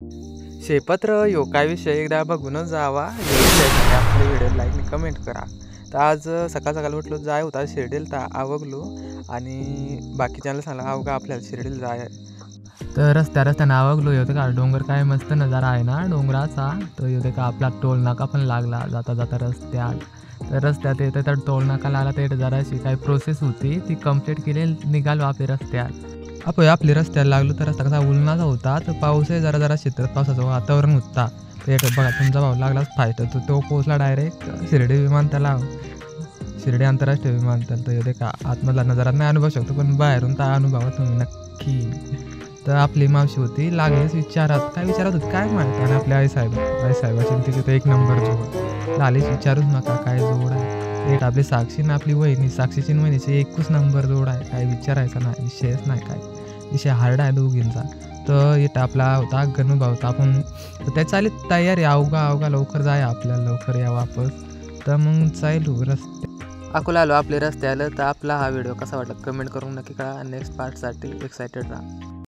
शेपत्र यो काय विषय एकदा बघूनच जावा. आपले व्हिडिओ लाईक आणि कमेंट करा. तर आज सकाळ सकाळ उठलो जाय होता शिर्डीला तर आवगलो आणि बाकीच्यांना सांगला अवघा आपल्याला शिर्डीला जाय. तर रस्त्यानं आवगलो होतं का डोंगर काय मस्त नजारा आहे ना डोंगराचा. तर येते का आपला टोल नाका पण लागला जाता जाता रस्त्यात. तर रस्त्यात येतं तर टोल नाका लागला तर जराशी काही प्रोसेस होती ती कंप्लीट केली निघालो आपल्या रस्त्यात. आपल्या रस्त्याला लागलो तर रस्ता कसा उन्हाचा होता तर पाऊसही जरा शिरत पावसाचं वातावरण होता. ते बघा तुमचा भाऊ लागलाच फास्ट तर तो पोहोचला डायरेक्ट शिर्डी विमानतळावर. शिर्डी आंतरराष्ट्रीय विमानतळ. तर येते का आतमधला नजारा नाही अनुभवू शकतो पण बाहेरून तर अनुभवा तुम्ही नक्की. तर आपली मावशी होती लागलीच विचारत काय विचारत होती काय माहिती आणि आपल्या आईसाहेबाची तिथे तर एक नंबर जोड लागलीच विचारूच नका काय जोड आहे. एक आपली साक्षी ना आपली वहिनी साक्षीची वहिनीची एकच नंबर जोड आहे काय विचारायचा नाही विषयच नाही काय विषय हार्ड आहे दोघींचा. तर इथं आपला होता गणूभाऊ होता आपण तर त्याची आली तयारी अवघा लवकर जाय आपल्याला लवकर या वापस. तर मग चालू रस्ते अकोला आलो आपले रस्ते आलं. तर आपला हा व्हिडिओ कसा वाटला कमेंट करून नक्की कळा. नेक्स्ट पार्टसाठी एक्सायटेड राहा.